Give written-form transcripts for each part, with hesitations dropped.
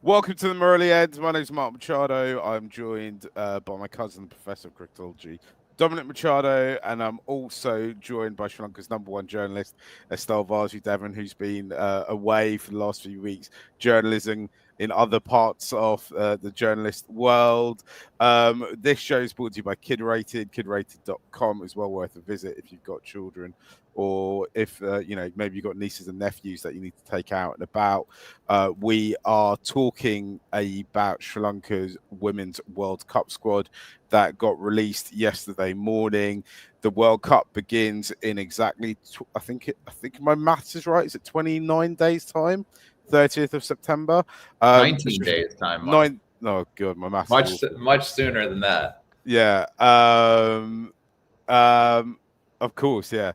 Welcome to the Murali End. My name's Mark Machado. I'm joined by my cousin, Professor of Cryptology, Dominic Machado, and I'm also joined by Sri Lanka's #1 journalist, Estelle Vasudevan, who's been away for the last few weeks, journalism in other parts of the journalist world. This show is brought to you by KidRated. KidRated.com is well worth a visit if you've got children, or if maybe you've got nieces and nephews that you need to take out and about. We are talking about Sri Lanka's Women's World Cup squad that got released yesterday morning. The World Cup begins in exactly, I think my maths is right. Is it 29 days time? 30th of September. 19 days time, Mark. Oh god, my maths is awful. Much sooner than that. Yeah. Of course, yeah.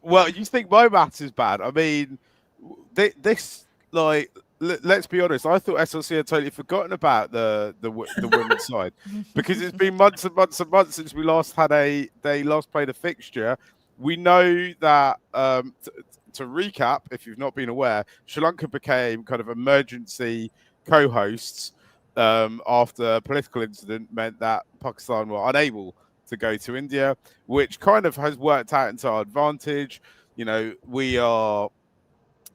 Well, you think my maths is bad? I mean, this let's be honest. I thought SLC had totally forgotten about the women's side because it's been months and months and months since we last had they last played a fixture. We know that to recap, if you've not been aware, Sri Lanka became kind of emergency co-hosts after a political incident meant that Pakistan were unable to go to India, which kind of has worked out into our advantage. You know, we are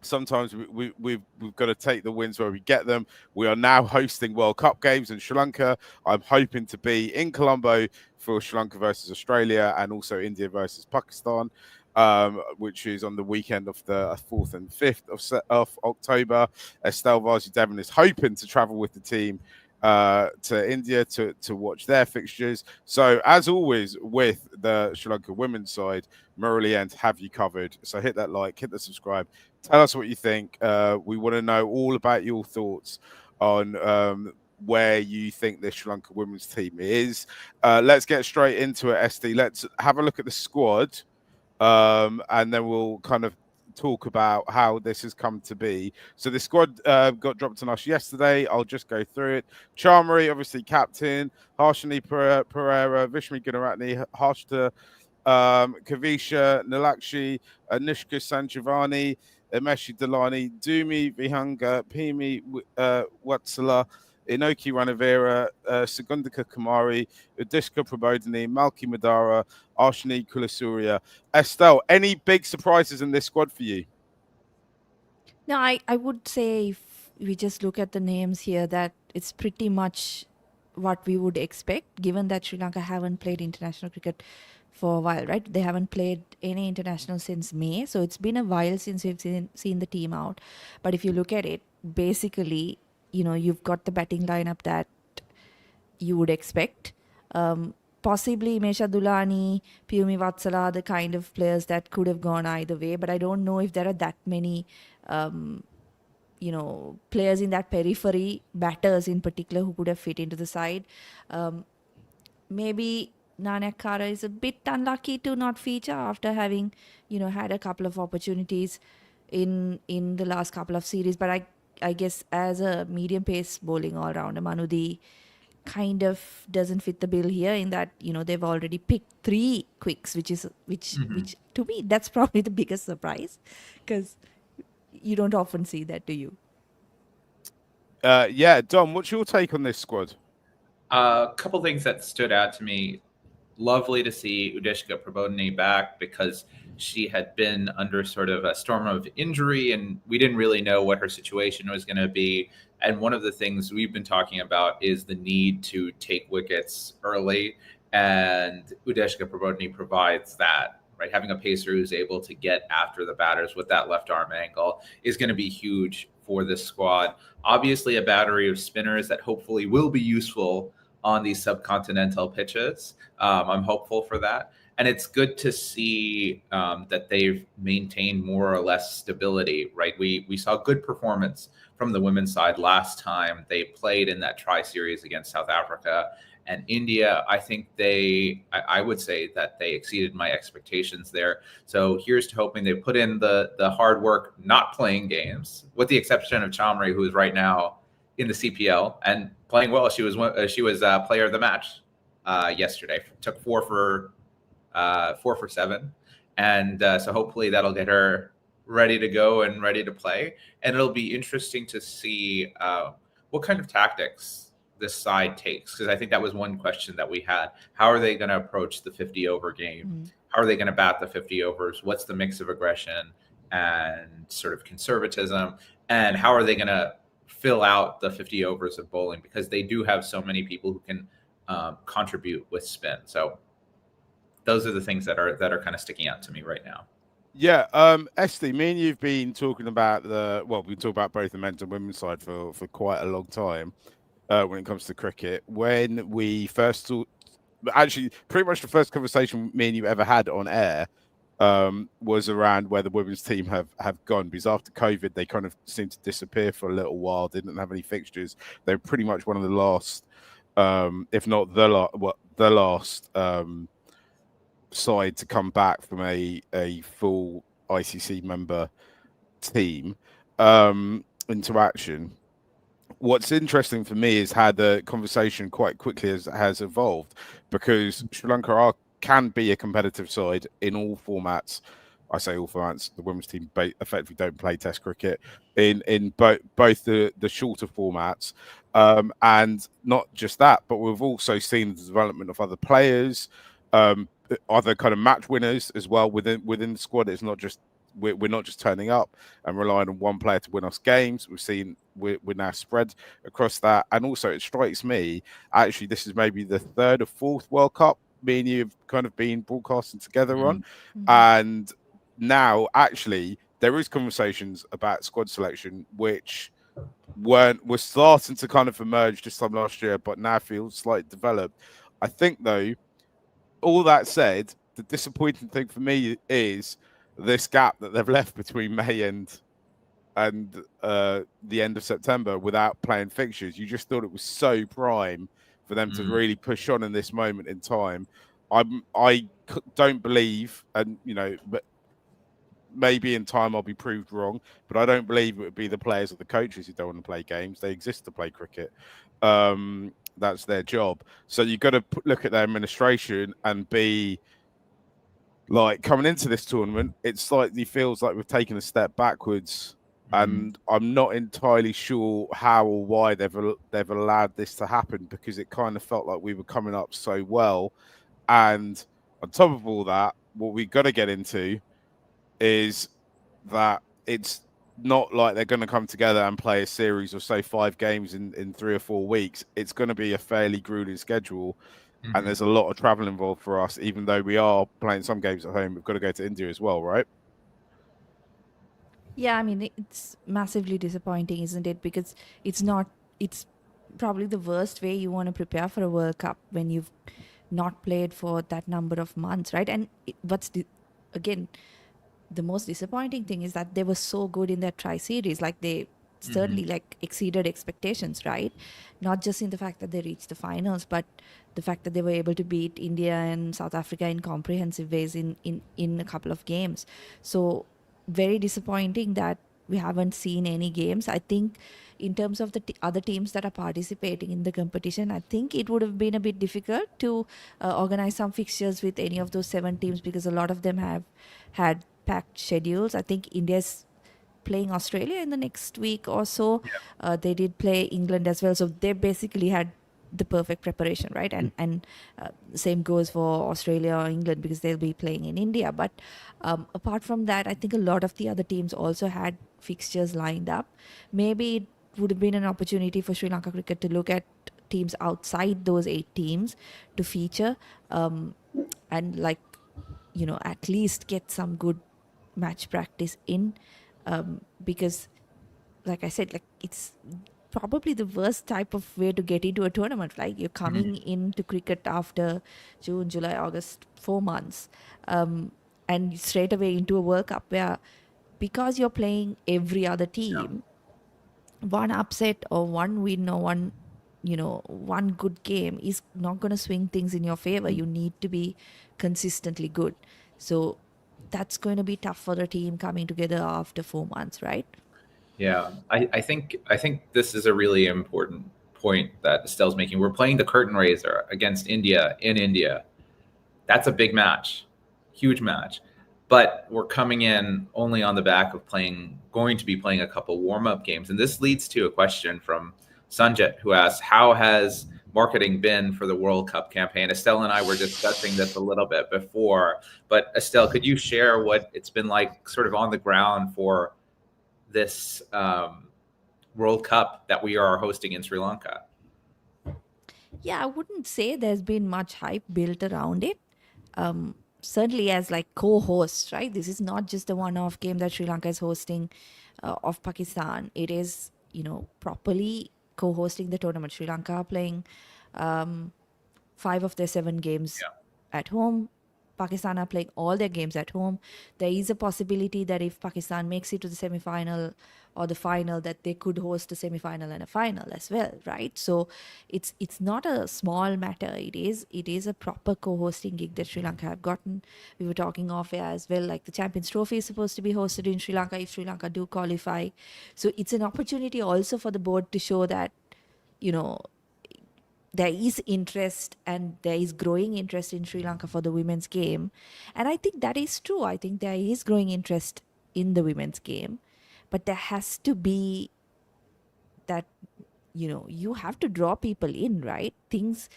sometimes we've got to take the wins where we get them. We are now hosting World Cup games in Sri Lanka. I'm hoping to be in Colombo for Sri Lanka versus Australia and also India versus Pakistan, which is on the weekend of the 4th and 5th of October. Estelle Vasudevan is hoping to travel with the team to India to watch their fixtures. So, as always, with the Sri Lanka women's side, Murali End have you covered. So, hit that like, hit the subscribe. Tell us what you think. We want to know all about your thoughts on where you think the Sri Lanka women's team is. Let's get straight into it, SD. Let's have a look at the squad, and then we'll kind of talk about how this has come to be. So the squad got dropped on us yesterday. I'll just go through it. Charmari, obviously captain. Harshini Pereira, Vishmi Gunaratne, Harshita Kavisha, Nilakshi, Nishka Sanjivani, Imeshi Delani, Dumi Vihanga, Pimi Watsala, Inoki Ranavera, Segundika Kamari, Udishka Prabodhini, Malki Madara, Arshini Kulasuriya. Estelle, any big surprises in this squad for you? No, I would say if we just look at the names here, that it's pretty much what we would expect, given that Sri Lanka haven't played international cricket for a while, right? They haven't played any international since May, so it's been a while since we've seen the team out. But if you look at it, basically, you've got the batting lineup that you would expect. Possibly Mesha Dulani, Piyumi Vatsala, the kind of players that could have gone either way, but I don't know if there are that many players in that periphery, batters in particular, who could have fit into the side. Maybe Nanakkara is a bit unlucky to not feature after having, had a couple of opportunities in the last couple of series. But I guess as a medium pace bowling all rounder, Manudi kind of doesn't fit the bill here in that, they've already picked 3 quicks, which to me, that's probably the biggest surprise, because you don't often see that, do you? Yeah, Dom, what's your take on this squad? A couple things that stood out to me. Lovely to see Udishka Prabodhini back, because she had been under sort of a storm of injury and we didn't really know what her situation was going to be. And one of the things we've been talking about is the need to take wickets early, and Udishka Prabodhini provides that. Right, having a pacer who's able to get after the batters with that left arm angle is going to be huge for this squad. Obviously, a battery of spinners that hopefully will be useful on these subcontinental pitches. I'm hopeful for that. And it's good to see that they've maintained more or less stability, right? We saw good performance from the women's side last time they played in that tri-series against South Africa and India. I think I would say that they exceeded my expectations there. So here's to hoping they put in the hard work, not playing games, with the exception of Chamri, who is right now in the CPL and playing well. She was player of the match yesterday. Took 4 for 7, and so hopefully that'll get her ready to go and ready to play. And it'll be interesting to see what kind of tactics this side takes, because I think that was one question that we had. How are they going to approach the 50 over game? How are they going to bat the 50 overs? What's the mix of aggression and sort of conservatism? And how are they going to fill out the 50 overs of bowling? Because they do have so many people who can contribute with spin. So those are the things that are kind of sticking out to me right now. Yeah, Esty, me and you've been talking about we talk about both the men's and women's side for quite a long time when it comes to cricket. When we first talked, actually, pretty much the first conversation me and you ever had on air was around where the women's team have gone, because after COVID they kind of seemed to disappear for a little while. They didn't have any fixtures. They were pretty much one of the last, if not the last side to come back from a full ICC member team into action. What's interesting for me is how the conversation quite quickly has evolved, because Sri Lanka can be a competitive side in all formats. I say all formats. The women's team effectively don't play Test cricket in both the shorter formats, and not just that, but we've also seen the development of other players, other kind of match winners as well within the squad. It's not just we're not just turning up and relying on one player to win us games. We've seen we're now spread across that, and also it strikes me actually this is maybe the third or fourth World Cup me and you have kind of been broadcasting together on, and now actually there is conversations about squad selection which were starting to kind of emerge this time last year, but now feel slightly developed. I think though, all that said, the disappointing thing for me is this gap that they've left between May and the end of September without playing fixtures. You just thought it was so prime for them to really push on in this moment in time. I don't believe, and but maybe in time I'll be proved wrong, but I don't believe it would be the players or the coaches who don't want to play games. They exist to play cricket. That's their job. So you've got to look at their administration and be like, coming into this tournament, it slightly feels like we've taken a step backwards, and I'm not entirely sure how or why they've allowed this to happen, because it kind of felt like we were coming up so well. And on top of all that, what we've got to get into is that it's not like they're going to come together and play a series of, say, 5 games in 3 or 4 weeks. It's going to be a fairly grueling schedule, and there's a lot of travel involved for us. Even though we are playing some games at home, we've got to go to India as well, right? Yeah, I mean, it's massively disappointing, isn't it? Because it's probably the worst way you want to prepare for a World Cup when you've not played for that number of months, right? And again, the most disappointing thing is that they were so good in their tri-series. Like, they certainly exceeded expectations, right? Not just in the fact that they reached the finals, but the fact that they were able to beat India and South Africa in comprehensive ways in a couple of games. So very disappointing that we haven't seen any games. I think in terms of the other teams that are participating in the competition, I think it would have been a bit difficult to organize some fixtures with any of those 7 teams, because a lot of them have had packed schedules. I think India's playing Australia in the next week or so. They did play England as well. So they basically had the perfect preparation, right? And same goes for Australia or England, because they'll be playing in India. But apart from that, I think a lot of the other teams also had fixtures lined up. Maybe it would have been an opportunity for Sri Lanka cricket to look at teams outside those 8 teams to feature, and at least get some good match practice in, because like I said, it's probably the worst type of way to get into a tournament. Like, you're coming into cricket after June, July, August, 4 months, and straight away into a World Cup where, because you're playing every other team, one upset or one win or one good game is not going to swing things in your favor. You need to be consistently good. So that's going to be tough for the team coming together after 4 months, right? Yeah, I think this is a really important point that Estelle's making. We're playing the curtain raiser against India in India. That's a big match, huge match. but we're coming in only on the back of going to be playing a couple warm-up games. And this leads to a question from Sanjit, who asks, how has marketing been for the World Cup campaign? Estelle and I were discussing this a little bit before, but Estelle, could you share what it's been like sort of on the ground for this World Cup that we are hosting in Sri Lanka? Yeah, I wouldn't say there's been much hype built around it. Certainly as like co-hosts, right? This is not just a one-off game that Sri Lanka is hosting of Pakistan. It is, properly co-hosting the tournament. Sri Lanka are playing 5 of their 7 games at home. Pakistan are playing all their games at home. There is a possibility that if Pakistan makes it to the semi-final or the final, that they could host a semi-final and a final as well, right? So it's not a small matter. It is a proper co-hosting gig that Sri Lanka have gotten. We were talking off air as well, like the Champions Trophy is supposed to be hosted in Sri Lanka if Sri Lanka do qualify. So it's an opportunity also for the board to show that, there is interest and there is growing interest in Sri Lanka for the women's game. And I think that is true. I think there is growing interest in the women's game. But there has to be that, you have to draw people in, right? Things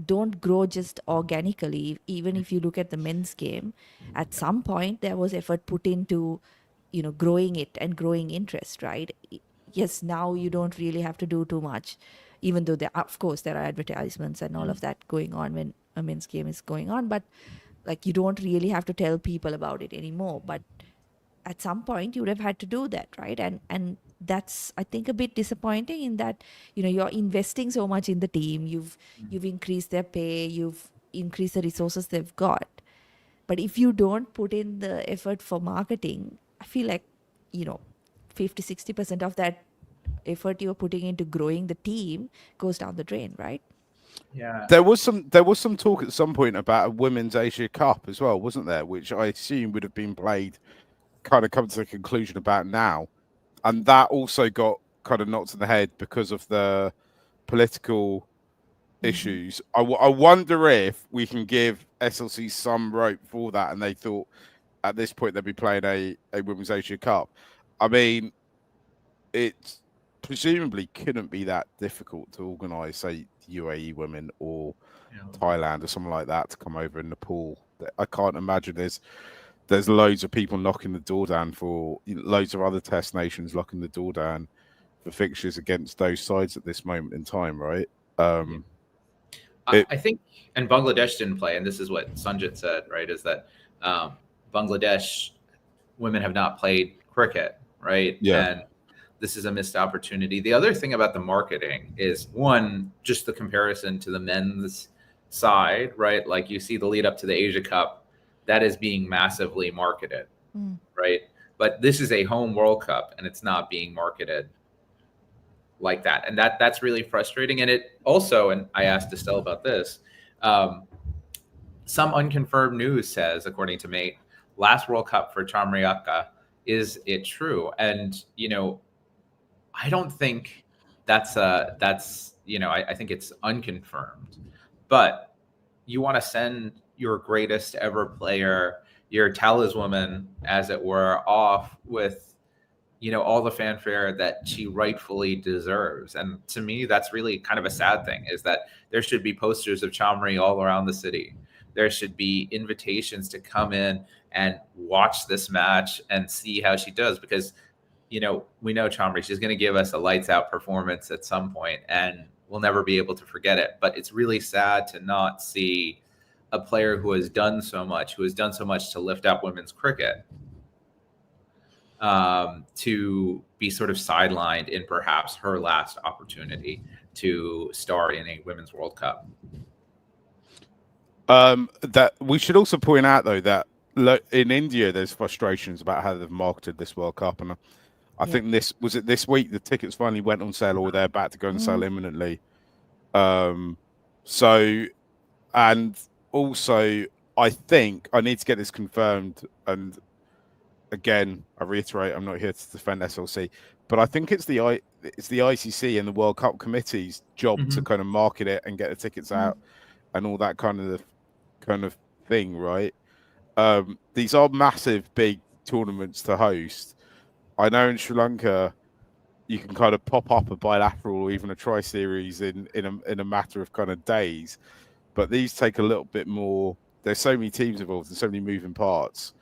don't grow just organically. Even if you look at the men's game, at some point there was effort put into, growing it and growing interest, right? Yes, now you don't really have to do too much, even though of course there are advertisements and all of that going on when a men's game is going on, but like you don't really have to tell people about it anymore. But at some point you would have had to do that, right? And that's, I think, a bit disappointing in that, you're investing so much in the team, you've increased their pay, you've increased the resources they've got, but if you don't put in the effort for marketing, I feel like 50-60% of that effort you're putting into growing the team goes down the drain, right? Yeah. There was some talk at some point about a Women's Asia Cup as well, wasn't there? Which I assume would have been played, kind of come to the conclusion about now, and that also got kind of knocked in the head because of the political issues. I wonder if we can give SLC some rope for that, and they thought at this point they'd be playing a Women's Asia Cup. I mean, it presumably couldn't be that difficult to organise, say, UAE women or Thailand or something like that to come over in Nepal. I can't imagine there's loads of people knocking the door down for loads of other test nations knocking the door down for fixtures against those sides at this moment in time, right? I think, and Bangladesh didn't play, and this is what Sanjit said, right, is that Bangladesh women have not played cricket, right? Yeah. And this is a missed opportunity. The other thing about the marketing is, one, just the comparison to the men's side, right? Like you see the lead up to the Asia Cup, that is being massively marketed, right? But this is a home World Cup and it's not being marketed like that. And that's really frustrating. And it also, and I asked Estelle about this, some unconfirmed news says, according to Mate, last World Cup for Chamriaka. Is it true? And, I don't think I think it's unconfirmed, but you want to send your greatest ever player, your talisman, as it were, off with, all the fanfare that she rightfully deserves. And to me, that's really kind of a sad thing, is that there should be posters of Chamri all around the city. There should be invitations to come in and watch this match and see how she does, because we know Chamri, she's going to give us a lights out performance at some point and we'll never be able to forget it. But it's really sad to not see a player who has done so much to lift up women's cricket, to be sort of sidelined in perhaps her last opportunity to star in a Women's World Cup. That we should also point out, though, that in India there's frustrations about how they've marketed this World Cup, and I think this week the tickets finally went on sale, or they're about to go on sale imminently. So, and also I think I need to get this confirmed, and again I reiterate, I'm not here to defend SLC, but I think it's the ICC and the World Cup Committee's job to kind of market it and get the tickets out and all that kind of thing, right? these are massive, big tournaments to host. I know in Sri Lanka, you can kind of pop up a bilateral or even a tri-series in a matter of kind of days, but these take a little bit more. There's so many teams involved and so many moving parts.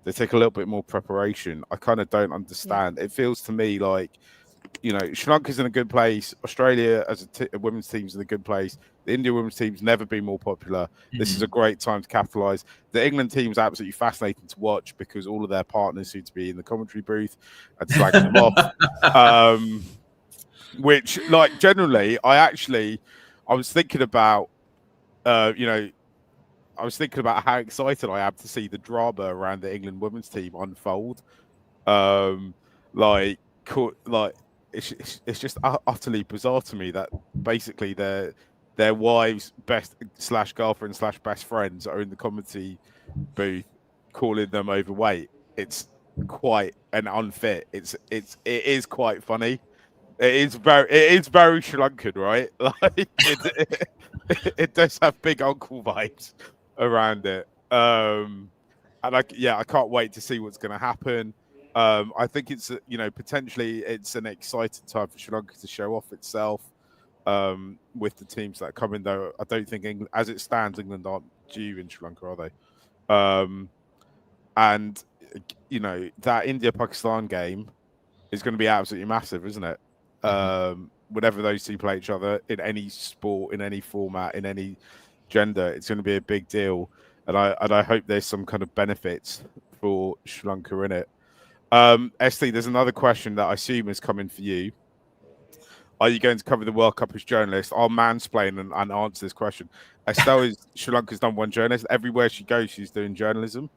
They take a little bit more preparation. I kind of don't understand. It feels to me like, Sri Lanka's in a good place. Australia as a women's team's in a good place. The India women's team's never been more popular. This is a great time to capitalise. The England team's absolutely fascinating to watch because all of their partners seem to be in the commentary booth and slagging them off. Which, like, generally, I was thinking about, uh, you know, I was thinking about how excited I am to see the drama around the England women's team unfold. Um, like, like it's just utterly bizarre to me that basically their wives, best slash girlfriend slash best friends are in the commentary booth calling them overweight. It's quite an unfit. It is quite funny. It is very Sri Lankan, right? Like it does have big uncle vibes around it. And I can't wait to see what's going to happen. I think it's potentially it's an exciting time for Sri Lanka to show off itself with the teams that are coming. Though I don't think England, as it stands, England aren't due in Sri Lanka, are they? And that India-Pakistan game is going to be absolutely massive, isn't it? Whenever those two play each other in any sport, in any format, in any gender, it's going to be a big deal. And I hope there's some kind of benefits for Sri Lanka in it. Esty, there's another question that I assume is coming for you. Are you going to cover the World Cup as journalist? I'll mansplain and answer this question. Estelle is Sri Lanka's #1 journalist. Everywhere she goes, she's doing journalism.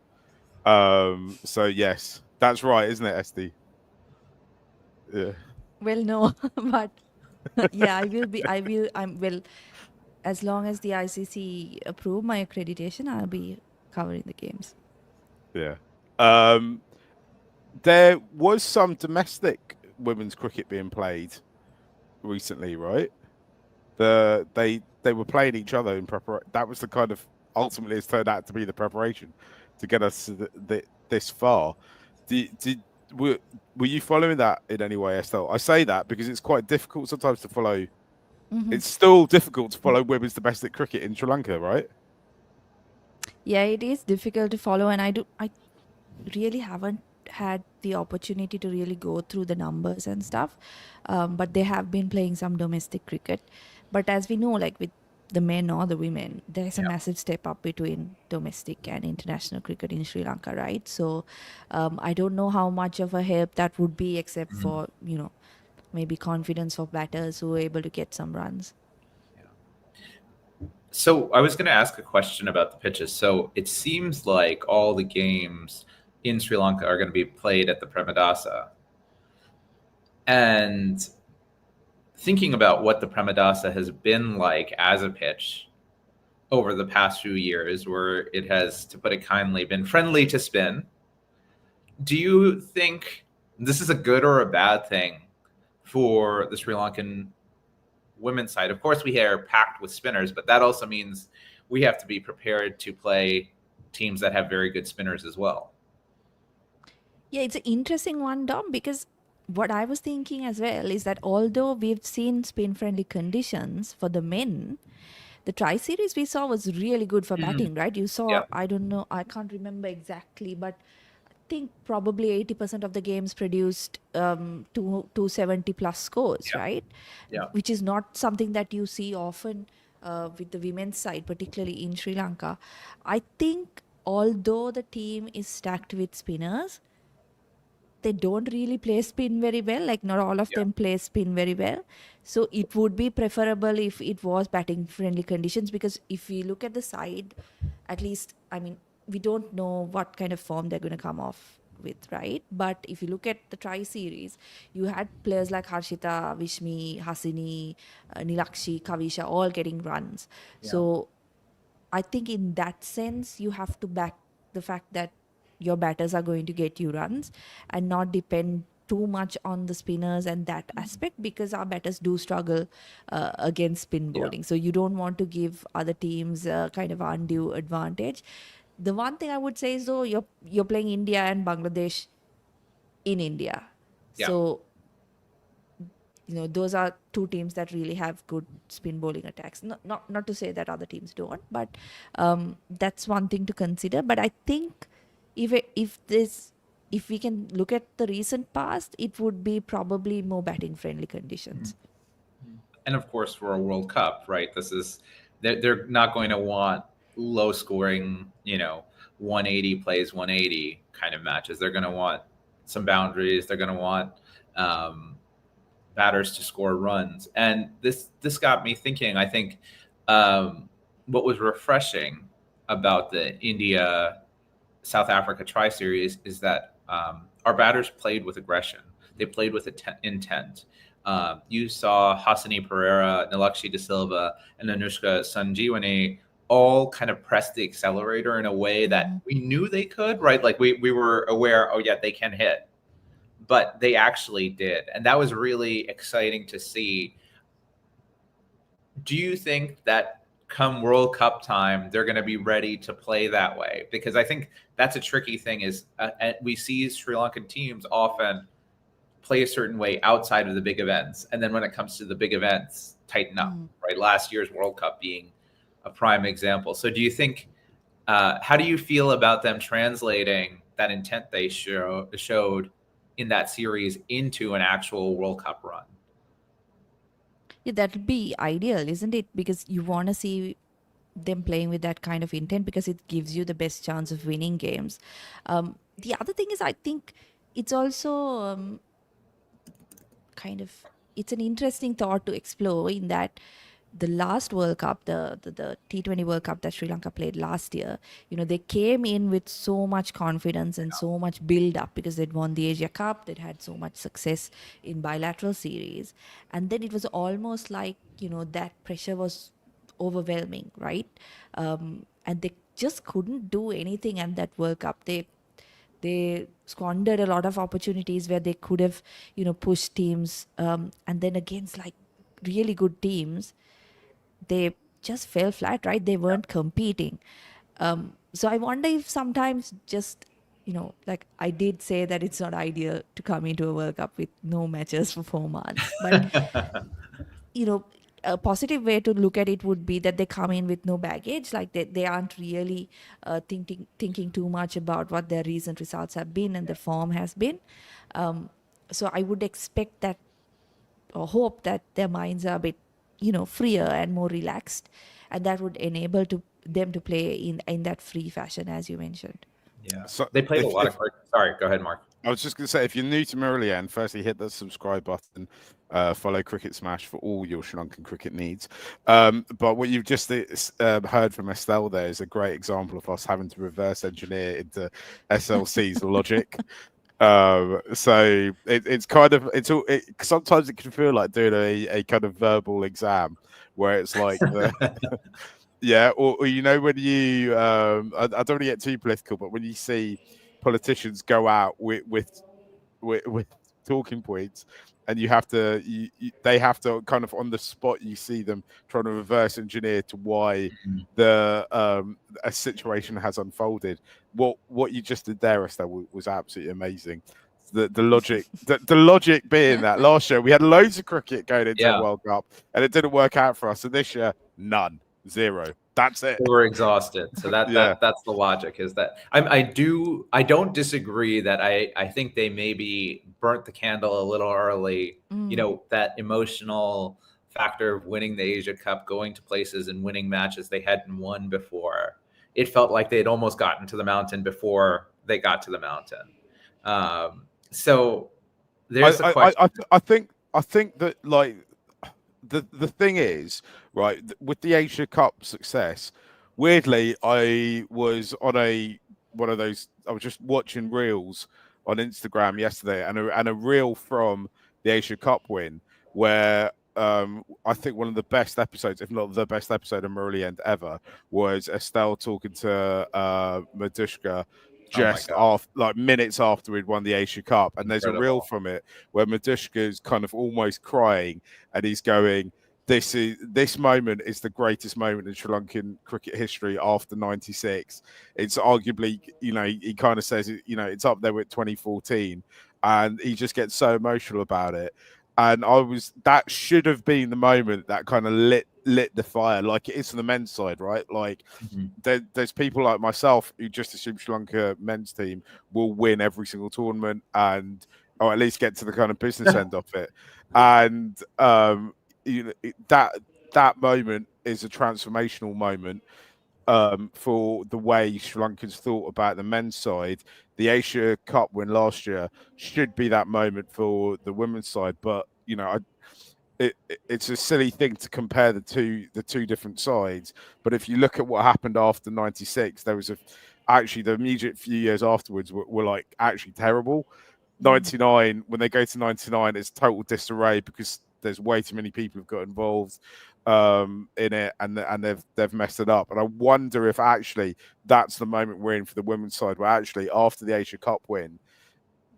So yes, that's right, isn't it, Esty? Yeah. Well, no, but yeah, well, as long as the ICC approve my accreditation, I'll be covering the games. Yeah. There was some domestic women's cricket being played recently, right? They were playing each other in preparation. That was the kind of ultimately it's turned out to be the preparation to get us to this far. Were you following that in any way, Estelle? I say that because it's quite difficult sometimes to follow. It's still difficult to follow women's domestic cricket in Sri Lanka, right? Yeah, it is difficult to follow, and I really haven't had the opportunity to really go through the numbers and stuff. But they have been playing some domestic cricket. But as we know, like with the men or the women, there's a massive step up between domestic and international cricket in Sri Lanka, right? So I don't know how much of a help that would be, except for, maybe confidence of batters who are able to get some runs. So I was going to ask a question about the pitches. So it seems like all the games in Sri Lanka are going to be played at the Premadasa. And thinking about what the Premadasa has been like as a pitch over the past few years, where it has, to put it kindly, been friendly to spin, do you think this is a good or a bad thing for the Sri Lankan women's side? Of course, we are packed with spinners, but that also means we have to be prepared to play teams that have very good spinners as well. Yeah, it's an interesting one, Dom, because what I was thinking as well is that although we've seen spin-friendly conditions for the men, the tri-series we saw was really good for batting, right? You saw, I don't know, I can't remember exactly, but I think probably 80% of the games produced 270 plus scores, right? Yeah. Which is not something that you see often with the women's side, particularly in Sri Lanka. I think although the team is stacked with spinners, they don't really play spin very well. Like not all of them play spin very well. So it would be preferable if it was batting friendly conditions, because if we look at the side, at least, I mean, we don't know what kind of form they're going to come off with, right? But if you look at the tri-series, you had players like Harshita, Vishmi, Hasini, Nilakshi, Kavisha all getting runs. So I think in that sense, you have to back the fact that your batters are going to get you runs and not depend too much on the spinners and that aspect, because our batters do struggle against spin bowling. So you don't want to give other teams a kind of undue advantage. The one thing I would say is though you're playing India and Bangladesh in India, Yeah. so those are two teams that really have good spin bowling attacks. Not to say that other teams don't, but that's one thing to consider. But I think if we can look at the recent past, it would be probably more batting friendly conditions. And of course, for a World Cup, right? They're not going to want low scoring, 180 plays 180 kind of matches. They're going to want some boundaries. They're going to want batters to score runs. And this got me thinking. I think what was refreshing about the India South Africa Tri Series is that our batters played with aggression. They played with intent. You saw Hassani Pereira, Nilakshi De Silva, and Anushka Sanjeevani all kind of press the accelerator in a way that we knew they could, right? Like we were aware, oh yeah, they can hit, but they actually did. And that was really exciting to see. Do you think that come World Cup time, they're going to be ready to play that way? Because I think that's a tricky thing is we see Sri Lankan teams often play a certain way outside of the big events. And then when it comes to the big events, tighten up, right? Last year's World Cup being a prime example. So do you think, how do you feel about them translating that intent they showed in that series into an actual World Cup run? Yeah, that would be ideal, isn't it? Because you want to see them playing with that kind of intent because it gives you the best chance of winning games. The other thing is, I think it's also it's an interesting thought to explore in that the last World Cup, the T20 World Cup that Sri Lanka played last year, they came in with so much confidence and so much build up because they'd won the Asia Cup, they'd had so much success in bilateral series. And then it was almost like, that pressure was overwhelming, right? And they just couldn't do anything at that World Cup. They squandered a lot of opportunities where they could have, pushed teams. And then against like really good teams, they just fell flat, right? They weren't competing. So I wonder if sometimes just, like I did say that it's not ideal to come into a World Cup with no matches for 4 months. But, a positive way to look at it would be that they come in with no baggage, like they aren't really thinking too much about what their recent results have been and the form has been. So I would expect that or hope that their minds are a bit, freer and more relaxed, and that would enable them to play in that free fashion, as you mentioned. Yeah. So They played a lot of cricket. Sorry, go ahead, Mark. I was just going to say, if you're new to Murali End, firstly hit the subscribe button, follow Cricket Smash for all your Sri Lankan cricket needs. But what you've just heard from Estelle there is a great example of us having to reverse engineer into SLC's logic. So it's kind of sometimes it can feel like doing a kind of verbal exam where it's like yeah, or when you I don't want to get too political, but when you see politicians go out with talking points and you have to they have to kind of on the spot, you see them trying to reverse engineer to why the a situation has unfolded. What you just did there, Estelle, was absolutely amazing. The logic the logic being that last year we had loads of cricket going into the World Cup and it didn't work out for us, and this year none, zero. That's it. They were exhausted. So that's the logic, is that I don't disagree that I think they maybe burnt the candle a little early. That emotional factor of winning the Asia Cup, going to places and winning matches they hadn't won before. It felt like they'd almost gotten to the mountain before they got to the mountain. So there's the question. I think that like the thing is, right, with the Asia Cup success, weirdly, I was on one of those. I was just watching reels on Instagram yesterday, and a reel from the Asia Cup win where I think one of the best episodes, if not the best episode of Murali End ever, was Estelle talking to Madushka just after, like minutes after we'd won the Asia Cup, and there's a reel from it where Madushka's kind of almost crying, and he's going, this moment is the greatest moment in Sri Lankan cricket history after '96. It's arguably, he kind of says, it's up there with 2014, and he just gets so emotional about it. And that should have been the moment that kind of lit the fire, like it is for the men's side, right? Like there's people like myself who just assume Sri Lanka men's team will win every single tournament, and or at least get to the kind of business end of it. And that moment is a transformational moment for the way Sri Lankans thought about the men's side. The Asia Cup win last year should be that moment for the women's side, but it's a silly thing to compare the two different sides. But if you look at what happened after '96, there was actually the immediate few years afterwards were like actually terrible. 99, when they go to 99, it's total disarray because there's way too many people who've got involved in it, and they've messed it up. And I wonder if actually that's the moment we're in for the women's side, where actually after the Asia Cup win,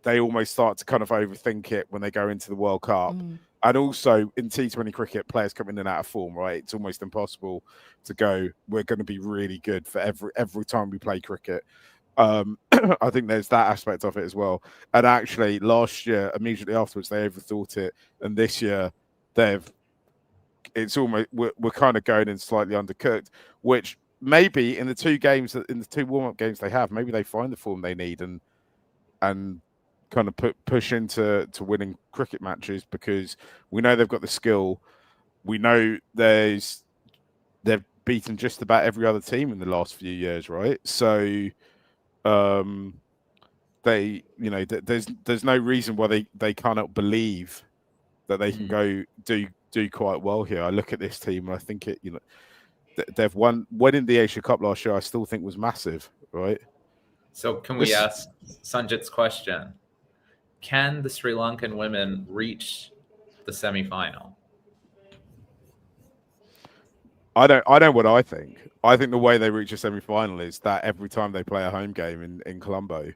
they almost start to kind of overthink it when they go into the World Cup. And also in T20 cricket, players come in and out of form, right? It's almost impossible to go, we're going to be really good for every time we play cricket. I think there's that aspect of it as well. And actually, last year, immediately afterwards, they overthought it, and this year, it's almost we're kind of going in slightly undercooked. Which maybe in the two warm-up games they have, maybe they find the form they need and kind of push into winning cricket matches, because we know they've got the skill. We know they've beaten just about every other team in the last few years, right? So there's no reason why they cannot believe that they can go do quite well here. I look at this team and I think they've winning the Asia Cup last year. I still think was massive, right? So can we ask Sanjit's question? Can the Sri Lankan women reach the semi-final? I know what I think. I think the way they reach a semi-final is that every time they play a home game in Colombo,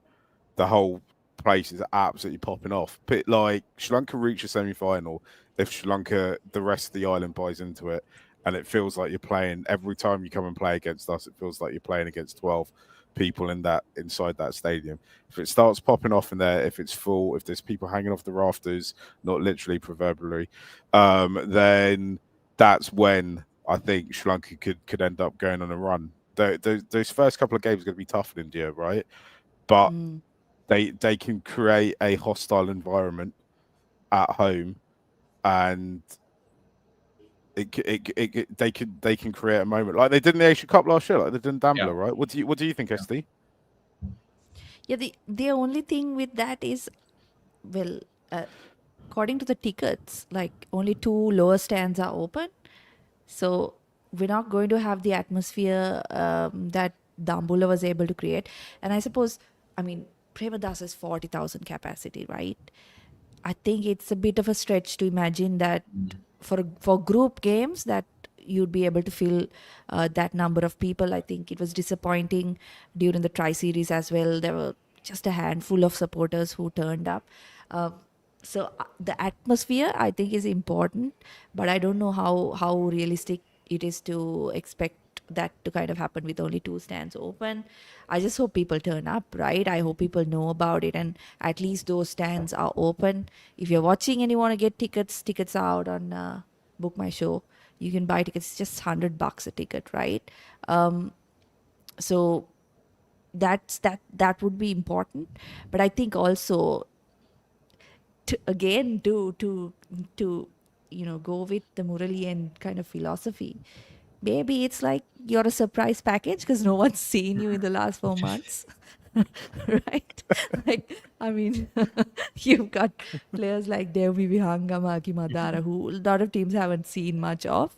the whole place is absolutely popping off. But like Sri Lanka reach a semi-final if Sri Lanka, the rest of the island buys into it, and it feels like you're playing every time you come and play against us. It feels like you're playing against 12 people inside that stadium. If it starts popping off in there, if it's full, if there's people hanging off the rafters, not literally, proverbially, then that's when I think Sri Lanka could end up going on a run. Those first couple of games are going to be tough in India, right? But they can create a hostile environment at home, and they can create a moment like they did in the Asia Cup last year, like they did in Dambler, right? What do you think, SD? Yeah, the only thing with that is, well, according to the tickets, like only 2 lower stands are open, so we're not going to have the atmosphere that Dambula was able to create. And I suppose, I mean, Premadas is 40,000 capacity, right? I think it's a bit of a stretch to imagine that for group games that you'd be able to fill that number of people. I think it was disappointing during the tri-series as well. There were just a handful of supporters who turned up. So the atmosphere, I think, is important, but I don't know how realistic it is to expect that to kind of happen with only 2 stands open. I just hope people turn up, right? I hope people know about it, and at least those stands are open. If you're watching and you want to get tickets are out on Book My Show. You can buy tickets, just $100 a ticket, right? So that would be important. But I think also to go with the Murali End kind of philosophy, maybe it's like you're a surprise package because no one's seen you in the last 4 months. Right? Like, I mean, you've got players like Devi Vihanga, Maki Madara, who a lot of teams haven't seen much of.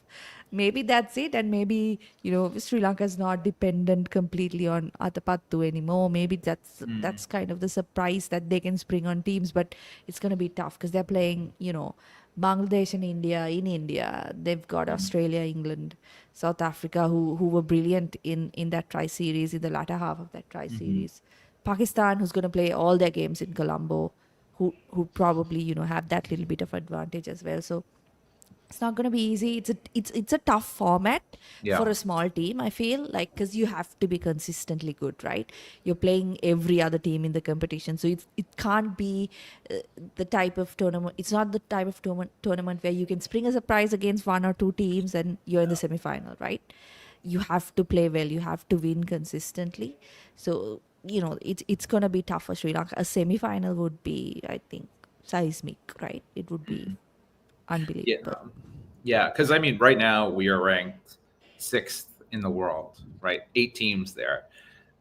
Maybe that's it, and maybe Sri Lanka is not dependent completely on Atapattu anymore. Maybe that's kind of the surprise that they can spring on teams, but it's going to be tough because they're playing Bangladesh and India in India. They've got Australia, England, South Africa, who were brilliant in that tri-series, in the latter half of that tri-series. Pakistan, who's going to play all their games in Colombo, who probably have that little bit of advantage as well. So it's not going to be easy. It's a tough format Yeah. for a small team, I feel like, because you have to be consistently good, right? You're playing every other team in the competition, so it can't be the type of tournament. It's not the type of tournament where you can spring a surprise against one or two teams and you're in the semifinal, right? You have to play well, you have to win consistently. So it's going to be tough for Sri Lanka. A semifinal would be, I think, seismic, right? It would be Yeah. unbelievable. Yeah. Because I mean, right now we are ranked 6th in the world, right? 8 teams there.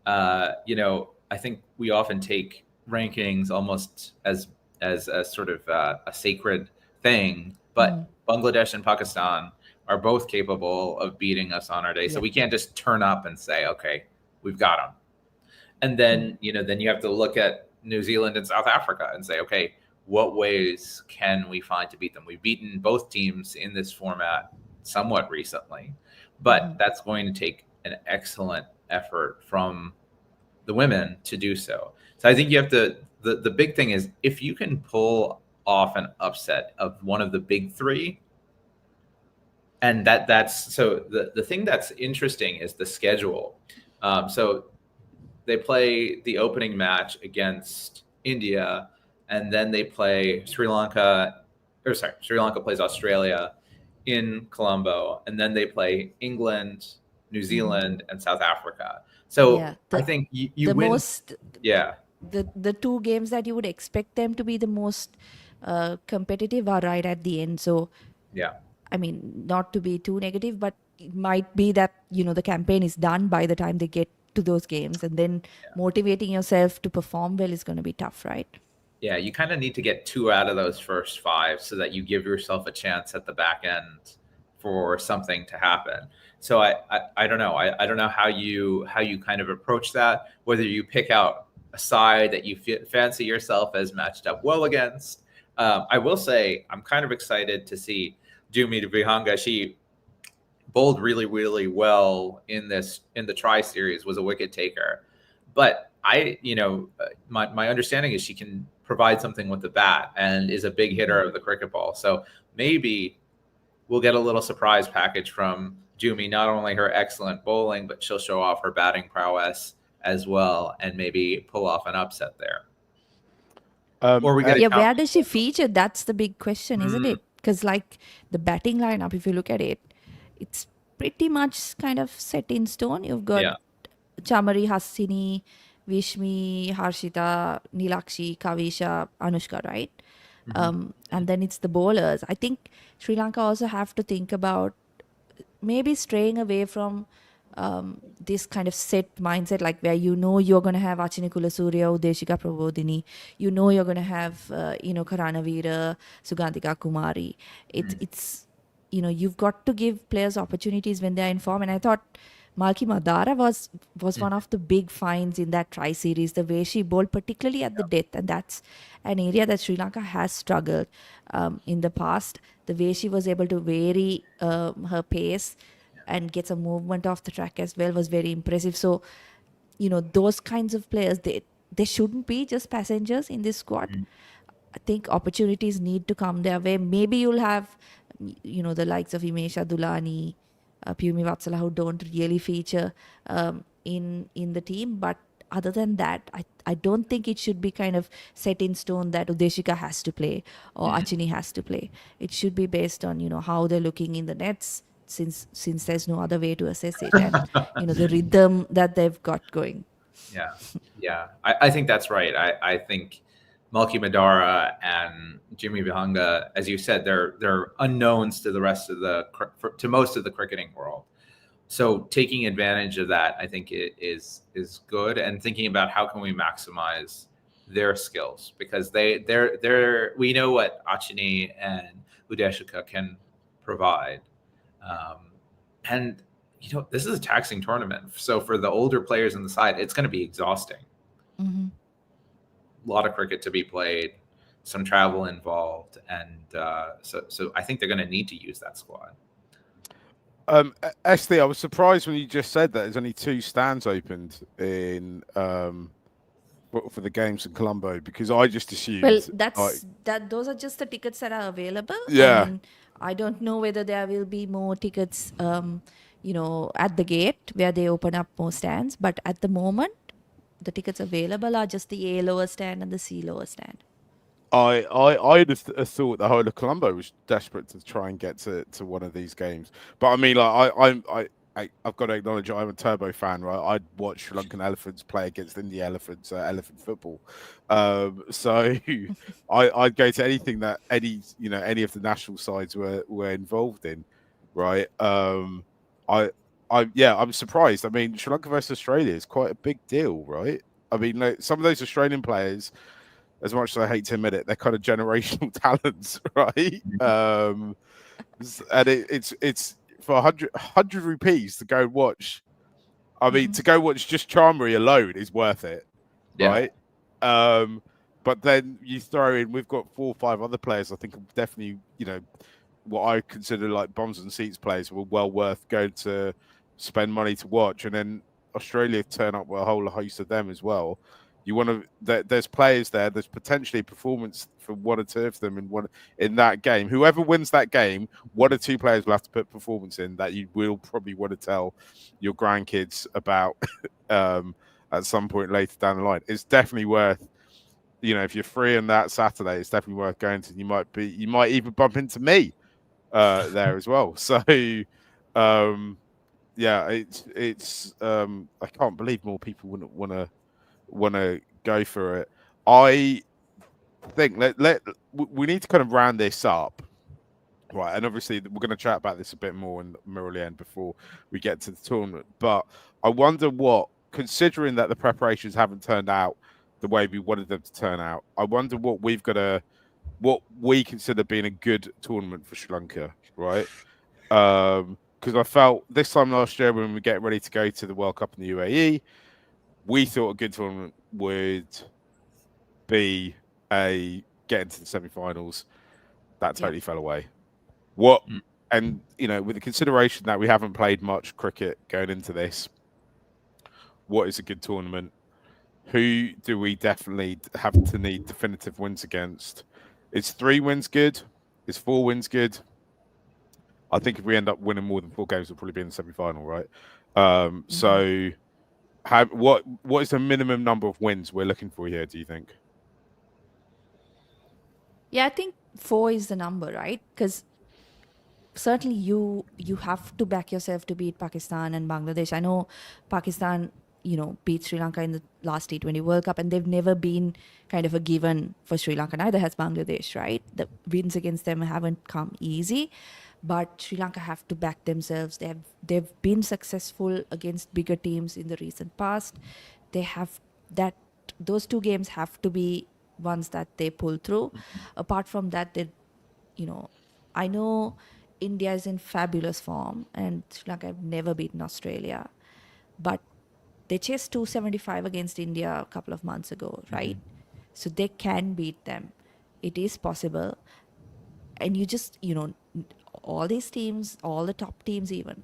I think we often take rankings almost as a sort of a sacred thing, but Bangladesh and Pakistan are both capable of beating us on our day. So Yeah. we can't just turn up and say, okay, we've got them. And then, then you have to look at New Zealand and South Africa and say, okay, what ways can we find to beat them? We've beaten both teams in this format somewhat recently, but that's going to take an excellent effort from the women to do so. So I think you have to, the big thing is if you can pull off an upset of one of the big three, and that's so the thing that's interesting is the schedule. So they play the opening match against India, and then they play Sri Lanka plays Australia in Colombo, and then they play England, New Zealand, and South Africa. So Yeah, I think you the win. most Yeah, the two games that you would expect them to be the most competitive are right at the end. So yeah. I mean, not to be too negative, but it might be that the campaign is done by the time they get to those games, and then motivating yourself to perform well is going to be tough, right? Yeah, you kind of need to get 2 out of those first 5 so that you give yourself a chance at the back end for something to happen. So I don't know. I don't know how you kind of approach that, whether you pick out a side that you fancy yourself as matched up well against. I will say I'm kind of excited to see Jumi Vihanga. She bowled really, really well in the Tri Series, was a wicket taker. But my understanding is she can provide something with the bat and is a big hitter of the cricket ball. So maybe we'll get a little surprise package from Jumi, not only her excellent bowling, but she'll show off her batting prowess as well and maybe pull off an upset there. Or we get Yeah, where does she feature? That's the big question, isn't Mm. it? Because like the batting lineup, if you look at it, it's pretty much kind of set in stone. You've got Yeah. Chamari, Hassini, Vishmi, Harshita, Nilakshi, Kavisha, Anushka, right? And then it's the bowlers. I think Sri Lanka also have to think about maybe straying away from this kind of set mindset, like where you're going to have Achini Kulasurya, Udeshika Prabodhini, you're going to have Karana Veera, Sugandhika Kumari. It's you've got to give players opportunities when they're in form, and I thought Malki Madara was one of the big finds in that Tri Series, the way she bowled, particularly at the death, and that's an area that Sri Lanka has struggled in the past. The way she was able to vary her pace and get some movement off the track as well was very impressive. So those kinds of players, they shouldn't be just passengers in this squad. I think opportunities need to come their way. Maybe you'll have the likes of Imesha Dulani, Pyumi Vatsala, who don't really feature in the team, but other than that, I don't think it should be kind of set in stone that Udeshika has to play or Achini has to play. It should be based on how they're looking in the nets, since there's no other way to assess it, and the rhythm that they've got going. Yeah. I think that's right. I think Malki Madara and Jimmy Vihanga, as you said, they're unknowns to the rest of to most of the cricketing world. So taking advantage of that, I think it is good, and thinking about how can we maximize their skills, because we know what Achini and Udeshika can provide, and this is a taxing tournament. So for the older players on the side, it's going to be exhausting. Mm-hmm. A lot of cricket to be played, some travel involved, and so I think they're going to need to use that squad. Esty, I was surprised when you just said that there's only 2 stands opened in for the games in Colombo? Because I just Well, assumed like those are just the tickets that are available. I yeah. mean, I don't know whether there will be more tickets, at the gate where they open up more stands. But at the moment, the tickets available are just the A lower stand and the C lower stand. I just thought the whole of Colombo was desperate to try and get to one of these games. But I mean, like I've got to acknowledge I'm a Turbo fan, right? I'd watch Sri Lankan Elephants play against India Elephants, elephant football. So I'd go to anything that any of the national sides were involved in, right? I I'm surprised. I mean, Sri Lanka versus Australia is quite a big deal, right? I mean, like, some of those Australian players, as much as I hate to admit it, they're kind of generational talents, right? And it's for 100 rupees to go watch. I mean, to go watch just Charmery alone is worth it, Yeah. right? But then you throw in, we've got 4 or 5 other players. I think definitely, what I consider like bombs and seats players were well worth going to spend money to watch, and then Australia turn up with a whole host of them as well. You want to there's players there. There's potentially performance for 1 or 2 of them in that game. Whoever wins that game, 1 or 2 players will have to put performance in that you will probably want to tell your grandkids about at some point later down the line. It's definitely worth. If you're free on that Saturday, it's definitely worth going to. You might even bump into me there as well. So, yeah, it's I can't believe more people wouldn't want to go for it. I think we need to kind of round this up, right? And obviously, we're going to chat about this a bit more in Murali End before we get to the tournament. But I wonder considering that the preparations haven't turned out the way we wanted them to turn out, I wonder what we consider being a good tournament for Sri Lanka, right? Because I felt this time last year when we were getting ready to go to the World Cup in the UAE, we thought a good tournament would be a get into the semi-finals. That totally fell away. What and with the consideration that we haven't played much cricket going into this, what is a good tournament? Who do we definitely have to need definitive wins against? Is 3 wins good? Is 4 wins good? I think if we end up winning more than 4 games, we'll probably be in the semi-final, right? So, what is the minimum number of wins we're looking for here? Do you think? Yeah, I think 4 is the number, right? Because certainly you have to back yourself to beat Pakistan and Bangladesh. I know Pakistan, beat Sri Lanka in the last T20 World Cup, and they've never been kind of a given for Sri Lanka. Neither has Bangladesh, right? The wins against them haven't come easy, but Sri Lanka have to back themselves. They've been successful against bigger teams in the recent past. They have that those 2 games have to be ones that they pull through. Apart from that, I know India is in fabulous form, and Sri Lanka have never beaten Australia, but they chased 275 against India a couple of months ago, right? So they can beat them. It is possible. And all these teams, all the top teams even,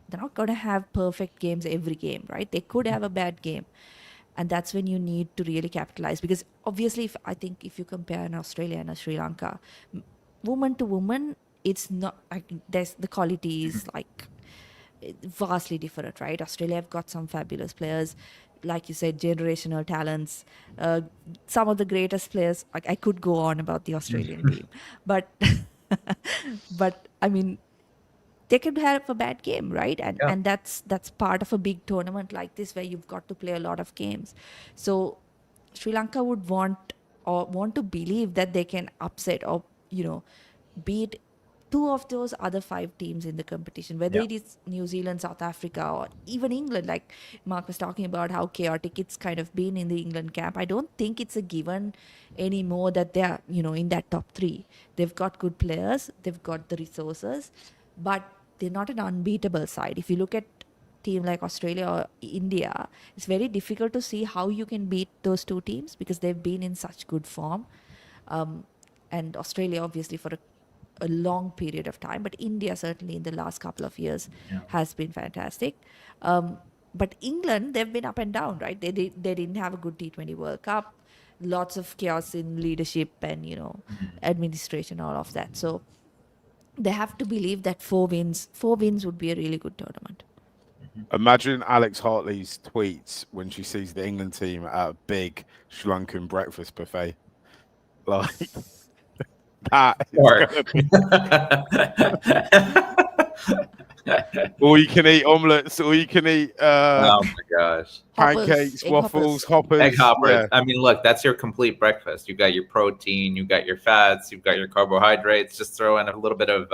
they're not going to have perfect games every game, right? They could have a bad game. And that's when you need to really capitalize. Because obviously, I think if you compare an Australia and a Sri Lanka, woman to woman, it's not like there's the quality is like vastly different, right? Australia have got some fabulous players, like you said, generational talents. Some of the greatest players. I could go on about the Australian team, but but I mean, they could have a bad game, right? And Yeah. and that's part of a big tournament like this where you've got to play a lot of games. So Sri Lanka would want to believe that they can upset or beat 2 of those other 5 teams in the competition, whether Yeah. it is New Zealand, South Africa, or even England. Like Mark was talking about how chaotic it's kind of been in the England camp. I don't think it's a given anymore that they're in that top 3. They've got good players, they've got the resources, but they're not an unbeatable side. If you look at team like Australia or India, it's very difficult to see how you can beat those 2 teams because they've been in such good form. And Australia, obviously, for a long period of time, but India certainly in the last couple of years Yeah. has been fantastic. but England, they've been up and down, right? They didn't have a good T20 World Cup, lots of chaos in leadership and administration, all of that. So they have to believe that four wins would be a really good tournament. Imagine Alex Hartley's tweets when she sees the England team at a big Sri Lankan breakfast buffet. Like that is Or gonna be all you can eat omelets, all you can eat oh my gosh. pancakes, Egg waffles, hoppers. hoppers. Egg hoppers. Yeah, I mean, look, that's your complete breakfast. You've got your protein, you've got your fats, you've got your carbohydrates. Just throw in a little bit of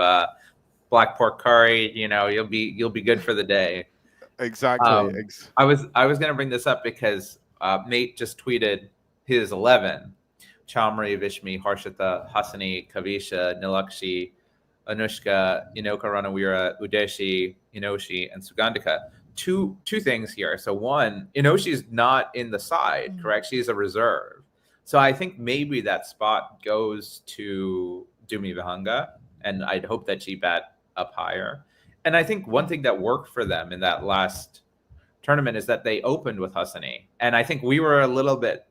black pork curry. You'll be good for the day. exactly. I was going to bring this up because Mate just tweeted his 11: Chamri, Vishmi, Harshita, Hasani, Kavisha, Nilakshi, Anushka, Inoka Ranawira, Udeshi, Inoshi, and Sugandhika. Two things here. So one, Inoshi's not in the side, correct? She's a reserve. So I think maybe that spot goes to Dumi Vihanga, and I'd hope that she bat up higher. And I think one thing that worked for them in that last tournament is that they opened with Hassani. And I think we were a little bit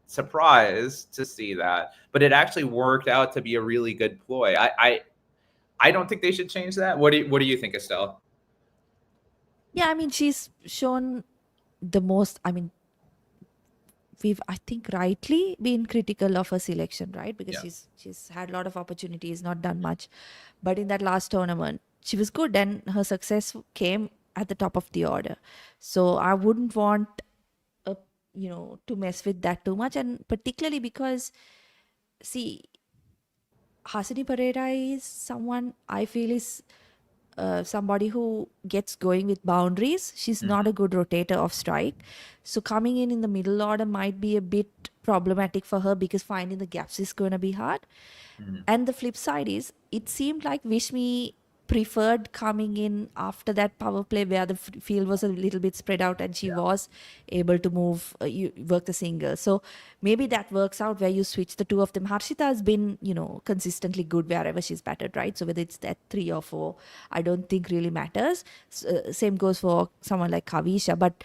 surprised to see that, but it actually worked out to be a really good ploy. I don't think they should change that. What do you think, Estelle? Yeah, I mean, she's shown the most. I mean, we've, I think, rightly been critical of her selection, right? Because Yeah. she's had a lot of opportunities, not done much, but in that last tournament, she was good, and her success came at the top of the order. So I wouldn't want, to mess with that too much, and particularly because, see, Hasini Pereira is someone I feel is somebody who gets going with boundaries. She's not a good rotator of strike. So coming in the middle order might be a bit problematic for her because finding the gaps is going to be hard. And the flip side is, it seemed like Vishmi preferred coming in after that power play where the field was a little bit spread out and she was able to move, work the single. So maybe that works out where you switch the two of them. Harshita has been, consistently good wherever she's batted, right? So whether it's that 3 or 4, I don't think really matters. Same goes for someone like Kavisha, but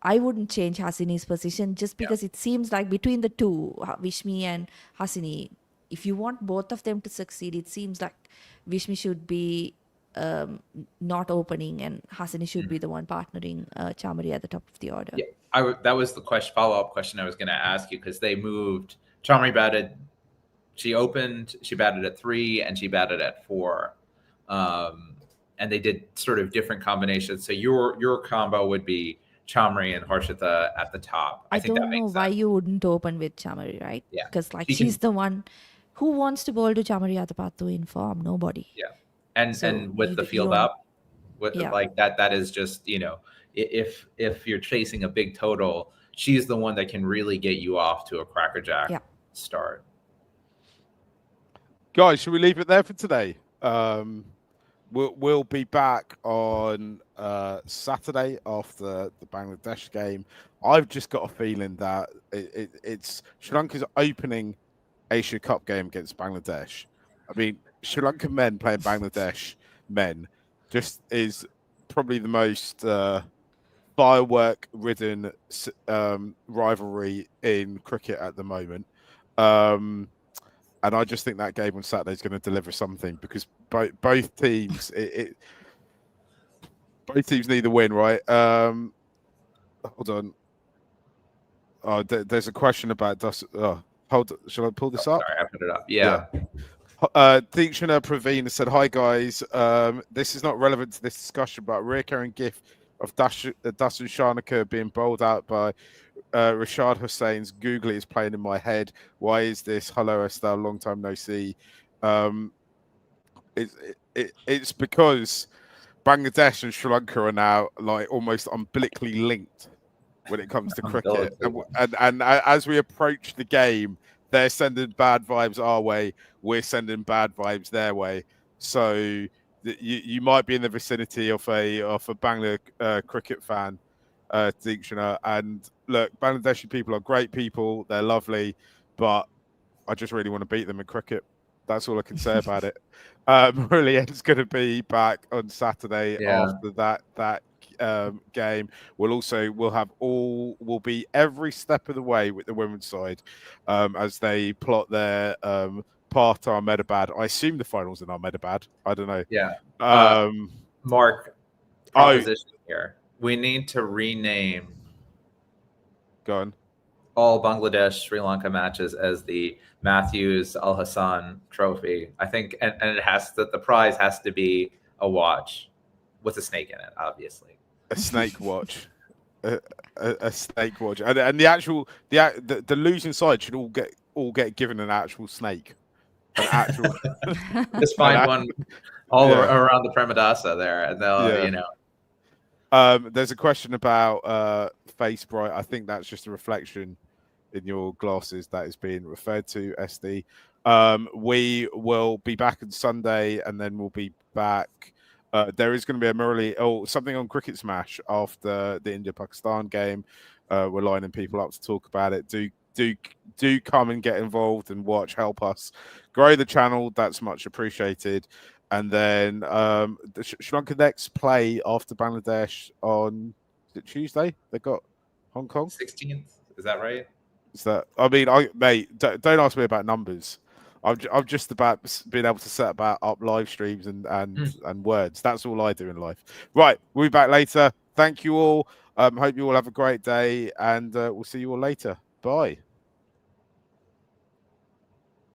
I wouldn't change Hasini's position just because it seems like between the two, Vishmi and Hasini, if you want both of them to succeed, it seems like Vishmi should be not opening and Hasini should be the one partnering Chamari at the top of the order. Yeah, that was the follow-up question I was going to ask you, because they moved. Chamari batted. She opened. She batted at 3 and she batted at 4, and they did sort of different combinations. So your combo would be Chamari and Harshita at the top. I think don't know why you wouldn't open with Chamari, right? Yeah, because she's the one. Who wants to bowl to Chamari Atapattu in form? Nobody. Yeah, and with the field up, with like that is just, if you're chasing a big total, she's the one that can really get you off to a crackerjack start. Guys, should we leave it there for today? We'll be back on Saturday after the Bangladesh game. I've just got a feeling that it's Sri Lanka's opening Asia Cup game against Bangladesh. I mean, Sri Lankan men playing Bangladesh men just is probably the most firework-ridden rivalry in cricket at the moment. And I just think that game on Saturday is going to deliver something, because both teams both teams need a win, right? Hold on. Oh, there's a question about hold. Shall I pull this up? Sorry, I put it up. Yeah. Deekshana Praveen said, "Hi guys, this is not relevant to this discussion, but a recurring gif of Dasun Shanaka being bowled out by Rashad Hussein's Googly is playing in my head. Why is this? Hello Estelle, long time no see. It's because Bangladesh and Sri Lanka are now like almost umbilically linked when it comes to cricket, and as we approach the game, they're sending bad vibes our way, we're sending bad vibes their way. So you might be in the vicinity of a Bangla cricket fan, Deekshana. And look, Bangladeshi people are great people, they're lovely, but I just really want to beat them in cricket. That's all I can say about it. Murali End's going to be back on Saturday Yeah. after that game. We'll be every step of the way with the women's side as they plot their part to Ahmedabad. I assume the finals in Ahmedabad. I don't know. Yeah. Um, Mark, proposition here. We need to rename go on. all Bangladesh Sri Lanka matches as the Matthews Al Hassan Trophy. I think, and it has to, the prize has to be a watch with a snake in it, obviously. A snake watch. A snake watch, and the losing side should all get given an actual snake, an actual. Just find one all around the Premadasa there, and they'll There's a question about face bright. I think that's just a reflection in your glasses that is being referred to, SD. We will be back on Sunday, and then we'll be back. There is going to be something on Cricket Smash after the India-Pakistan game. We're lining people up to talk about it. Do come and get involved and watch. Help us grow the channel. That's much appreciated. And then the Sri Lanka next play after Bangladesh on Tuesday. They got Hong Kong 16th. Is that right? Is that? I mean, mate, don't ask me about numbers. I'm just about being able to set up live streams and words. That's all I do in life. Right, we'll be back later. Thank you all. Hope you all have a great day, and we'll see you all later. Bye.